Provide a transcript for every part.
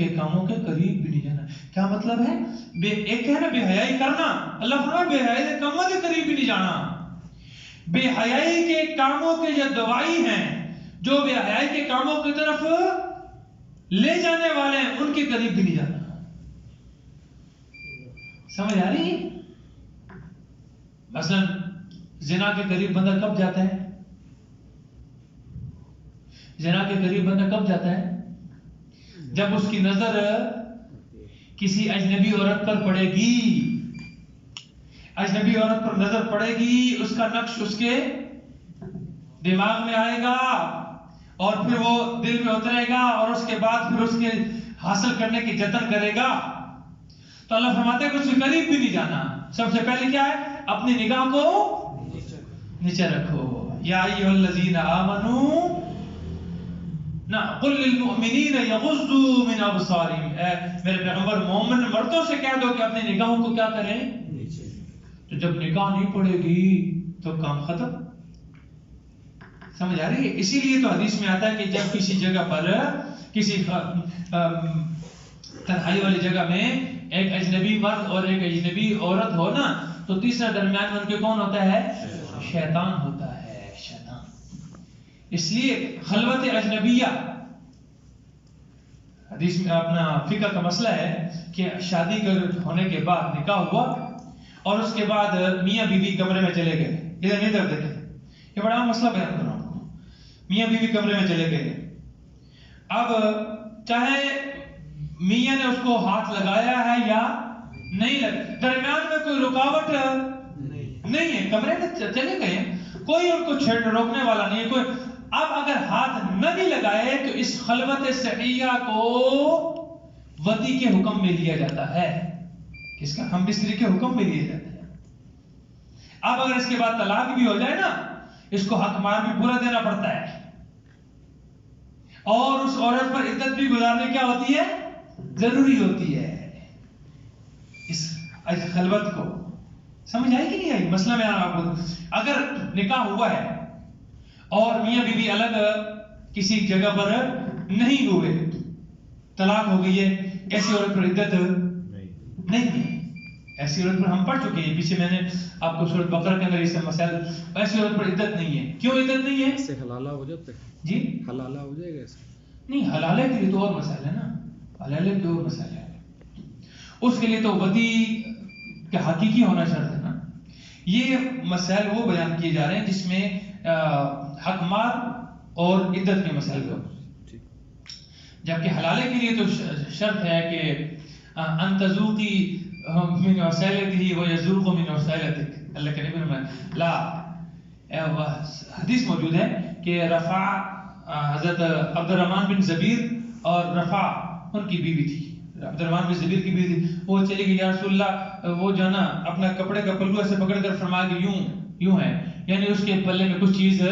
کے کاموں کے قریب بھی نہیں جانا. کیا مطلب ہے؟ ایک ہے نا بے حیائی کرنا، اللہ فرمایا بے حیائی کے کاموں کے قریب بھی نہیں جانا. بے حیائی کے کاموں کے جو دوائی ہیں، جو بے حیائی کے کاموں کی طرف لے جانے والے ہیں، ان کے قریب بھی نہیں جانا. سمجھ آ رہی ہے؟ مثلا زنا کے قریب بندہ کب جاتا ہے؟ زنا کے قریب بندہ کب جاتا ہے؟ جب اس کی نظر کسی اجنبی عورت پر پڑے گی. اجنبی عورت پر نظر پڑے گی، اس کا نقش اس کے دماغ میں آئے گا اور پھر وہ دل میں اترے گا اور اس کے بعد پھر اس کے حاصل کرنے کی جتن کرے گا. تو اللہ فرماتے ہیں کہ اس کے قریب بھی نہیں جانا. سب سے پہلے کیا ہے؟ اپنی نگاہ کو نیچے رکھو. یا ایھا الذین آمنوا قل للمؤمنین یغضوا من ابصارہم، میرے پیغمبر مومن مردوں سے کہہ دو کہ اپنی نگاہوں کو کیا کریں؟ تو جب نگاہ نہیں پڑے گی تو کام ختم. سمجھ آ رہی ہے؟ اسی لیے تو حدیث میں آتا ہے کہ جب کسی جگہ پر کسی تنہائی والی جگہ میں ایک اجنبی مرد اور ایک اجنبی عورت ہو نا، تو تیسرا درمیان میں ان کے کون ہوتا ہے؟ شیطان ہوتا ہے. شیطان. اس لیے خلوت اجنبیہ، حدیث میں اپنا فقہ کا مسئلہ ہے کہ شادی ہونے کے بعد نکاح ہوا اور اس کے بعد میاں بیوی کمرے میں چلے گئے. ادھر ادھر دیکھیں، یہ بڑا مسئلہ بیان کر رہا ہوں آپ کو. میاں بیوی کمرے میں چلے گئے. اب چاہے میاں نے اس کو ہاتھ لگایا ہے یا نہیں لگایا، درمیان میں کوئی رکاوٹ نہیں ہے، کمرے میں چلے گئے، کوئی ان کو روکنے والا نہیں ہے کوئی. اب اگر ہاتھ نہ بھی لگائے تو اس خلوت صحیحہ کو وطی کے حکم میں لیا جاتا ہے. کس کا؟ ہم بستری کے حکم میں لیے جاتے ہیں. اب اگر اس کے بعد طلاق بھی ہو جائے نا، اس کو حق مار بھی پورا دینا پڑتا ہے اور اس عورت پر عدت بھی گزارنے کیا ہوتی ہے؟ ضروری ہوتی ہے. اس خلوت کو سمجھ آئی کہ نہیں آئی؟ مسئلہ میں آپ کو، اگر نکاح ہوا ہے اور میاں بیوی الگ کسی جگہ پر نہیں ہوئے، طلاق ہو گئی ہے، ایسی عورت پر عدت نہیں ہے. ایسی عورت پر ہم پڑھ چکے ہیں پیچھے، میں نے آپ کو سورۃ بقرہ کے اندر اس مسائل. ایسی عورت پر عدت نہیں ہے. کیوں عدت نہیں ہے؟ اس سے حلالہ ہو جاتا ہے. جی حلالہ ہو جائے گا. نہیں، حلالے کے لیے تو اور مسائل ہے نا، حلالے کے اور مسائل ہے. اس کے لیے تو وطی کا حقیقی ہونا شرط ہے نا. یہ مسائل وہ بیان کیے جا رہے ہیں جس میں حق مار اور عدت کے مسائل کو. جبکہ حلالے کے لیے تو شرط ہے کہ ان تذوقی من وسائلتہ ویذوق من وسائلتک. اللہ کے نبی نے لا حدیث موجود ہے کہ رفع حضرت عبد الرحمن بن زبیر اور رفع ان کی بیوی تھی. عبد الرحمن بن زبیر کی بیوی تھی. وہ چلی گئی، یا رسول اللہ، وہ جو نا اپنا کپڑے کا پلو ایسے پکڑ کر فرمایا کہ یوں ہے، یعنی اس کے پلے میں کچھ چیز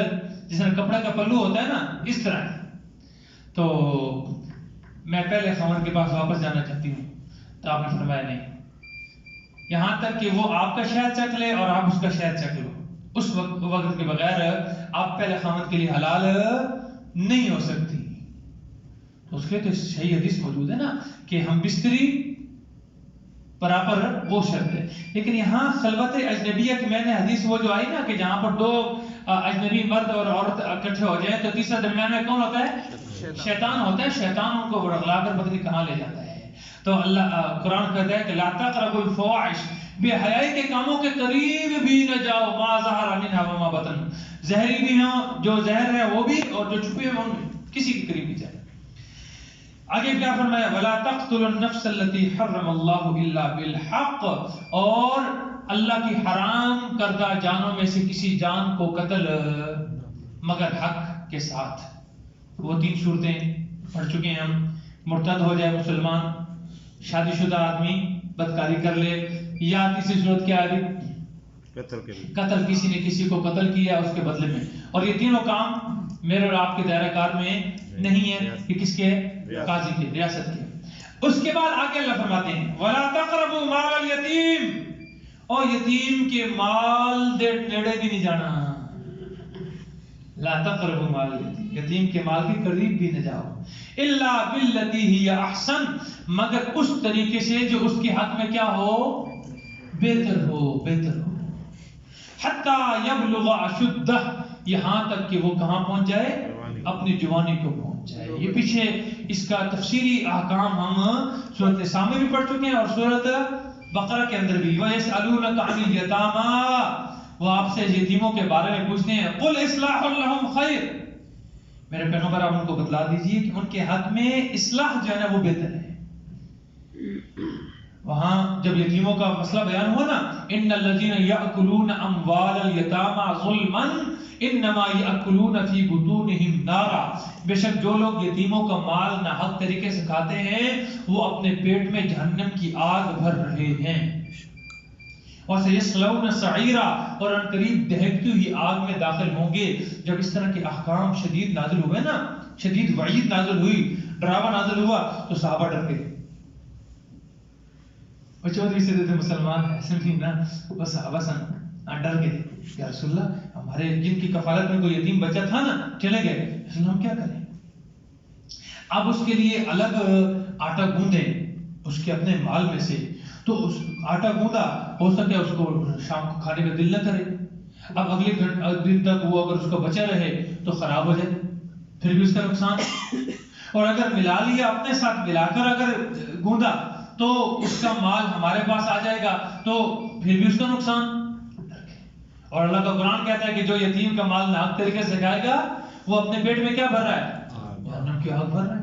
جس طرح کپڑے کا پلو ہوتا ہے نا، اس طرح ہے. تو میں پہلے خاوند کے پاس واپس جانا چاہتی ہوں. تو آپ نے فرمایا نہیں، یہاں تک کہ وہ آپ کا شہد چکھ لے اور آپ اس کا شہد چکھ لو، اس وقت کے بغیر آپ پہلے خاوند کے لیے حلال نہیں ہو سکتی. تو اس کے تو صحیح حدیث موجود ہے نا کہ ہم بستری برابر وہ شرط ہے. لیکن یہاں خلوت اجنبیہ کی میں نے حدیث وہ جو آئی نا کہ جہاں پر دو اجنبی مرد اور عورت اکٹھے ہو جائیں تو تیسرا درمیان میں کون ہوتا ہے؟ شیطان ہوتا ہے. شیطان ان کو رغلا کر پتہ نہیں کہاں لے جاتا ہے. تو اللہ قرآن کہتا ہے کہ لا تقربوا الفواحش، بے حیائی کے کاموں کے قریب بھی نہ جاؤ، ما ظہر منها وما بطن، زہری بھی ہوں، جو زہر ہے وہ بھی اور جو چھپے ہوئے ان کسی کے قریب نہیں جائے. آگے کیا فرمایا؟ ولا تقتلوا النفس التي حرم الله الا بالحق، اور اللہ کی حرام کردہ جانوں میں سے کسی جان کو قتل مگر حق کے ساتھ. وہ 3 صورتیں پڑھ چکے ہیں ہم. مرتد ہو جائے مسلمان، شادی شدہ آدمی بدکاری کر لے، یا تیسری صورت کیا ہے؟ قتل، کسی نے کسی کو قتل کیا اس کے بدلے میں. اور یہ تینوں کام میرے اور آپ کے دائرہ کار میں نہیں ہے کہ کس کے؟ قاضی کے، ریاست کے. اس کے بعد آگے اللہ فرماتے ہیں وَلَا تَقْرَبُوا مَالَ الْيَتِيمِ، اور یتیم کے مال دے نیڑے بھی نہیں جانا. لا تقربوا مال اليتیم، یتیم کے مال کے قریب بھی نہ جاؤ. الا باللتی ہی احسن، مگر اس طریقے سے جو اس کے حق میں کیا ہو، بہتر ہو، بہتر ہو. حتی یبلغ اشدہ، یہاں تک کہ وہ کہاں پہنچ جائے، اپنی جوانی کو پہنچ جائے. یہ پیچھے اس کا تفصیلی احکام ہم سورۃ نساء میں بھی پڑھ چکے ہیں اور سورۃ بقرہ کے اندر بھی. وَيَسْأَلُونَكَ عَنِ الْيَتَامَى، وہ آپ سے یتیموں کے بارے میں پوچھتے ہیں. قُلْ إِصْلَاحٌ لَهُمْ خَيْرٌ، میرے پیغمبر آپ ان کو بتلا دیجئے کہ ان کے حق میں اصلاح جو ہے نا وہ بہتر ہے. وہاں جب یتیموں کا مسئلہ بیان ہوا نا، ان الذین یاکلون اموال الیتامی ظلما انما یاکلون فی بطونہم نارا، بے شک جو لوگ یتیموں کا مال ناحق طریقے سے کھاتے ہیں وہ اپنے پیٹ میں جہنم کی آگ بھر رہے ہیں. وَسَيَصْلَوْنَ سَعِيرًا، اور ان قریب دہکتی ہوئی آگ میں داخل ہوں گے. جب اس طرح کے احکام شدید نازل ہوئے نا، شدید وعید نازل ہوئی، ڈراوا نازل ہوا، تو صحابہ ڈر گئے. اور چودھری سے تھے مسلمان ایسے نہیں نا، وہ صحابہ سن ڈر گئے. یا رسول اللہ، ہمارے جن کی کفالت میں کوئی یتیم بچہ تھا نا چلے گئے، رسول اللہ ہم کیا کریں؟ اب اس کے لیے الگ آٹا گوندے اس کے اپنے مال میں سے، تو اس آٹا گوندا ہو سکے اس کو شام کو کھانے کا دل نہ کرے. اب اگلے دن تک وہ اگر اس کو بچا رہے تو خراب ہو جائے، پھر بھی اس کا نقصان. اور اگر ملا لیا اپنے ساتھ ملا کر اگر گوندا تو اس کا مال ہمارے پاس آ جائے گا تو پھر بھی اس کا نقصان. اور اللہ کا قرآن کہتا ہے کہ جو یتیم کا مال ناحق طریقے سے کھائے گا وہ اپنے پیٹ میں کیا بھر رہا ہے، جہنم کی آگ بھر رہا ہے.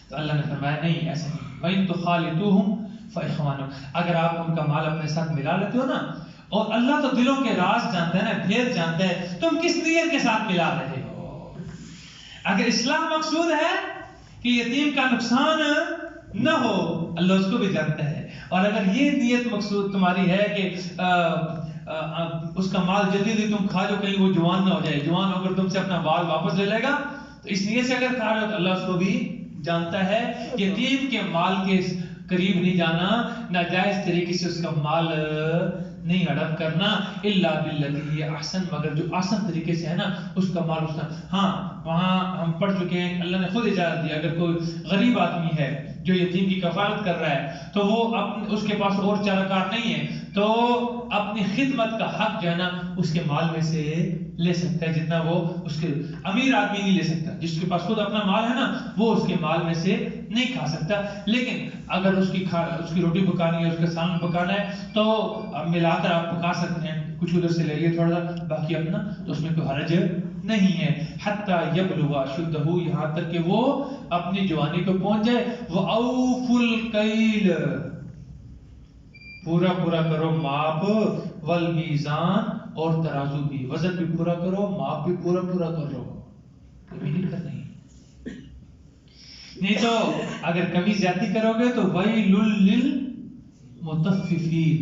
تو اللہ نے فرمایا نہیں، ایسا نہیں. وَإِن تُخَالِطُوهُمْ فَإِخْوَانُكُمْ، اگر آپ ان کا مال اپنے ساتھ ملا لیتے ہو نا، اور اللہ تو دلوں کے راز جانتا ہے نا، بھید جانتا ہے، تم کس نیت کے ساتھ ملا رہے ہو. اگر اسلام مقصود ہے کہ یتیم کا نقصان نہ ہو، اللہ اس کو بھی جانتا ہے. اور اگر یہ نیت مقصود تمہاری ہے کہ اس کا مال جلدی تم کھا جو کہیں وہ جوان نہ ہو جائے، جوان ہو کر تم سے اپنا مال واپس لے لے گا، تو اس نیت سے اگر کھا رہے ہو تو اللہ اس کو بھی جانتا ہے. یتیم کے مال کے قریب نہیں جانا، ناجائز طریقے سے اس کا مال نہیں ہڑپ کرنا. الا باللتی ہی احسن، مگر جو آسان طریقے سے ہے نا اس کا مال اس کا. ہاں وہاں ہم پڑھ چکے ہیں، اللہ نے خود اجازت دیا اگر کوئی غریب آدمی ہے جو یتیم کی کفالت کر رہا ہے تو وہ اس کے پاس اور چارہ کار نہیں ہے تو اپنی خدمت کا حق جو ہے نا اس کے مال میں سے لے سکتا ہے، جتنا وہ اس کے امیر آدمی نہیں لے سکتا. جس کے پاس خود اپنا مال ہے نا وہ اس کے مال میں سے نہیں کھا سکتا. لیکن اگر اس کی روٹی پکانی ہے، اس کا سالن پکانا ہے تو ملا کر آپ پکا سکتے ہیں. کچھ ادھر سے لے لیے تھوڑا سا، باقی اپنا، تو اس میں کوئی حرج نہیں ہے. حتی یبلغ اشدہ، یہاں تک کہ وہ اپنی جوانی کو پہنچ جائے. وَأَوْفُوا الْكَيْلَ، پورا پورا کرو ماپ، والمیزان، اور ترازو بھی، وزن بھی پورا کرو، ماپ بھی پورا پورا کرو. کمی نہیں کرنی، نہیں تو اگر کمی زیادتی کرو گے تو وَيْلٌ لِّلْمُطَفِّفِينَ،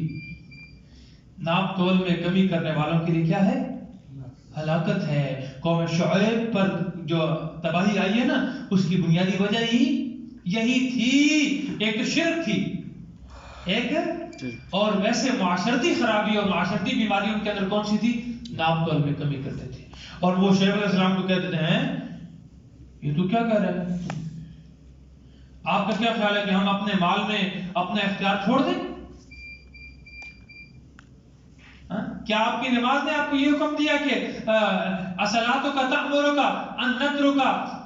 ناپ تول میں کمی کرنے والوں کے لیے کیا ہے، ہلاکت ہے. قوم شعیب پر جو تباہی آئی ہے نا اس کی بنیادی وجہ ہی یہی تھی. ایک تو شرک تھی، ایک اور ویسے معاشرتی خرابی اور معاشرتی بیماری ان کے اندر کون سی تھی، ناپ تول میں کمی کرتے تھے. اور وہ شعیب علیہ السلام کو کہتے ہیں یہ تو کیا کہہ رہے ہیں، آپ کا کیا خیال ہے کہ ہم اپنے مال میں اپنا اختیار چھوڑ دیں؟ کیا آپ کی نماز نے آپ کو یہ حکم دیا کہ اصلاتک تأمرک ان نترک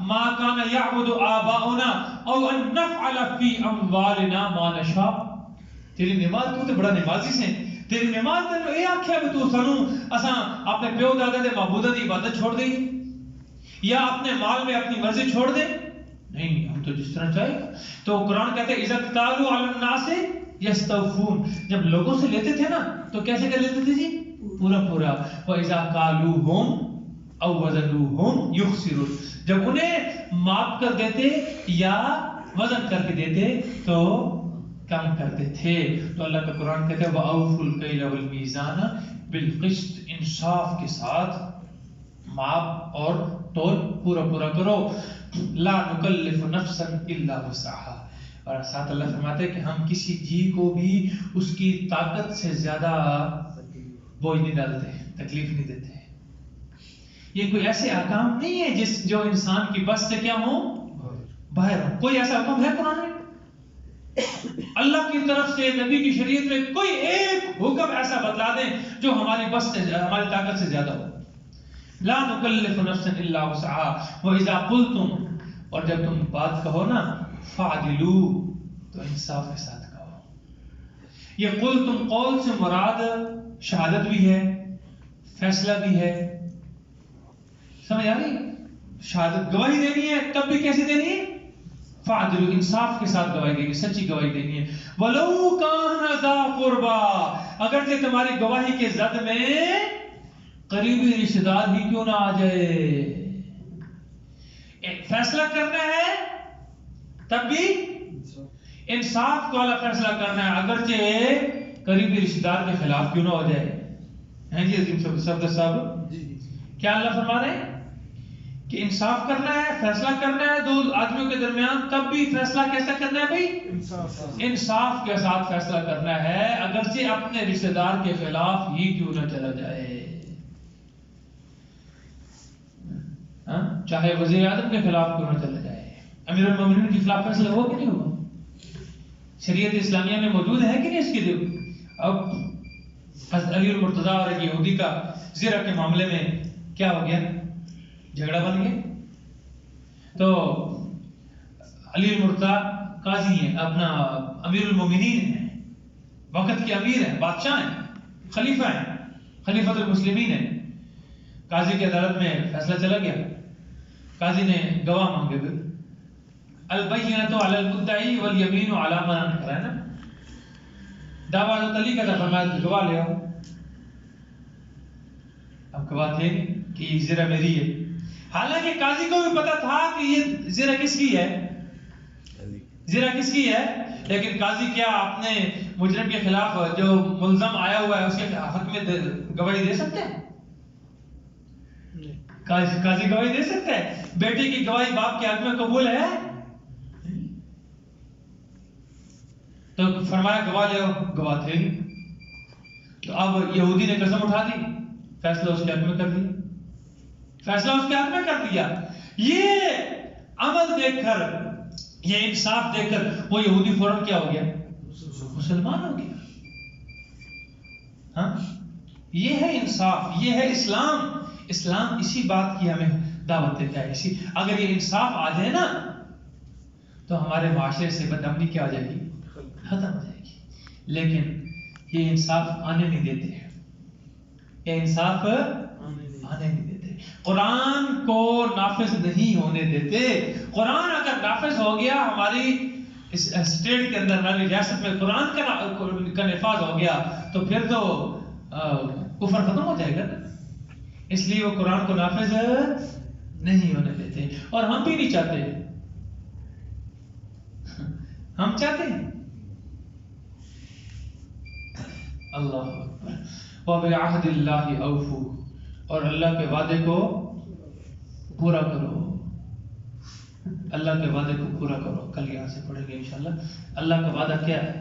ما کان یعبد آباؤنا او ان نفعل فی اموالنا ما نشاء؟ تیری نماز، تو بڑا نمازی سے، تیری نماز نے یہ آخیا بھی تو سانو اساں اپنے پیو دادا دے معبوداں دی عبادت چھوڑ دیں یا اپنے مال میں اپنی مرضی چھوڑ دیں؟ نہیں، ہم تو جس طرح چاہے. تو قرآن کہتے ہیں اذا اکتالوا علی الناس یستوفون، جب لوگوں سے لیتے تھے نا تو کیسے کر لیتے تھے جی، پورا پورا. وَإِذَا قَالُوهُمْ أَوْ وَزَنُوهُمْ يُخْسِرُونَ، جب انہیں ماپ کر دیتے یا وزن کر کے دیتے تو کم کرتے تھے. تو اللہ کا قرآن کہتا ہے وَأَوْفُوا الْكَيْلَ وَالْمِيزَانَ بِالْقِسْطِ، انصاف کے ساتھ ماپ اور تول پورا پورا کرو. لا نکلف نفسا الا وسعها، اور ساتھ اللہ فرماتے ہیں کہ ہم کسی جی کو بھی اس کی طاقت سے زیادہ بوجھ نہیں ڈالتے، تکلیف نہیں دیتے. یہ کوئی ایسے احکام نہیں ہے جو انسان کی بس سے کیا ہوں، باہر ہوں. کوئی ایسا حکم ہے قرآن میں؟ اللہ کی طرف سے نبی کی شریعت میں کوئی ایک حکم ایسا بتلا دیں جو ہماری بس سے، ہماری طاقت سے زیادہ ہو. لا نکلف نفسا الا وسعها واذا قلتم، اور جب تم بات کہو نا، فعدلوا، تو انصاف کے ساتھ کہو. یہ قلتم قول سے مراد شہادت بھی ہے، فیصلہ بھی ہے. سمجھ آ رہی؟ شہادت گواہی دینی ہے، تب بھی کیسی دینی ہے؟ فعدلوا، انصاف کے ساتھ گواہی دینی ہے، سچی گواہی دینی ہے. ولو کان ذا قربا، اگرچہ تمہاری گواہی کے زد میں قریبی رشتہ دار ہی کیوں نہ آ جائے. فیصلہ کرنا ہے تب بھی انصاف والا فیصلہ کرنا ہے، اگرچہ قریبی رشتہ دار کے خلاف کیوں نہ ہو جائے. ہیں جی عظیم صفدر صاحب، کیا اللہ فرما رہے ہیں کہ انصاف کرنا ہے، فیصلہ کرنا ہے دو آدمیوں کے درمیان، تب بھی فیصلہ کیسا کرنا ہے بھائی؟ انصاف کے ساتھ فیصلہ کرنا ہے، اگرچہ اپنے رشتہ دار کے خلاف ہی کیوں نہ چلا جائے. چاہے وزیر اعظم کے خلاف کیوں نہ چلا جائے، امیر المومنین کے خلاف فیصلہ ہوا کہ نہیں ہوا؟ شریعت اسلامیہ میں موجود ہے کہ نہیں اس کے لیے؟ اب حضرت علی المرتضیٰ اور ایک یہودی کا زرہ کے معاملے میں کیا ہو گیا؟ جھگڑا بن گیا. تو علی المرتضیٰ قاضی ہیں، اپنا امیر المومنین ہیں، وقت کے امیر ہیں، بادشاہ ہیں، خلیفہ ہیں، خلیفۃ المسلمین ہیں. قاضی کی عدالت میں فیصلہ چلا گیا. قاضی نے گواہ مانگے ہوئے، البینۃ علی المدعی والیمین علی من انکر، ہے نا؟ دعویٰ جو تلی کا تھا، فرمایا کہ گواہ لے آؤ. اب گواہ تھے کہ یہ زرہ میری ہے، حالانکہ قاضی کو بھی پتا تھا کہ یہ زرہ کس کی ہے، زرہ کس کی ہے، لیکن قاضی کیا اپنے مجرم کے خلاف جو ملزم آیا ہوا ہے اس کے حق میں گواہی دے سکتے ہیں؟ قاضی گواہی دے سکتا ہے؟ بیٹی کی گواہی باپ کے حق میں قبول ہے؟ تو فرمایا گواہ لے آؤ، گواہ تھے نہیں. تو اب یہودی نے قسم اٹھا دی، فیصلہ اس کے حق میں کر دیا، فیصلہ اس کے حق میں کر دیا. یہ عمل دیکھ کر، یہ انصاف دیکھ کر وہ یہودی فوراً کیا ہو گیا؟ مسلمان ہو گیا. ہاں، یہ ہے انصاف، یہ ہے اسلام. اسلام اسی بات کی ہمیں دعوت دیتا ہے. اگر یہ انصاف آ جائے نا تو ہمارے معاشرے سے بدامنی کیا ہو جائے گی؟ ختم ہو جائے گی. لیکن یہ انصاف آنے نہیں دیتے، یہ انصاف آنے نہیں دیتے، قرآن کو نافذ نہیں ہونے دیتے. قرآن اگر نافذ ہو گیا ہماری اس اسٹیٹ کے اندر، ہماری ریاست میں قرآن کا نفاذ ہو گیا تو پھر تو کفر ختم ہو جائے گا نا. اس لیے وہ قرآن کو نافذ نہیں ہونے دیتے، اور ہم بھی نہیں چاہتے. ہم چاہتے ہیں اللہ اکبر. وَبِعَهْدِ اللَّهِ أَوْفُوا، اور اللہ کے وعدے کو پورا کرو، اللہ کے وعدے کو پورا کرو. کل یہاں سے پڑھیں گے انشاءاللہ. اللہ کا وعدہ کیا ہے؟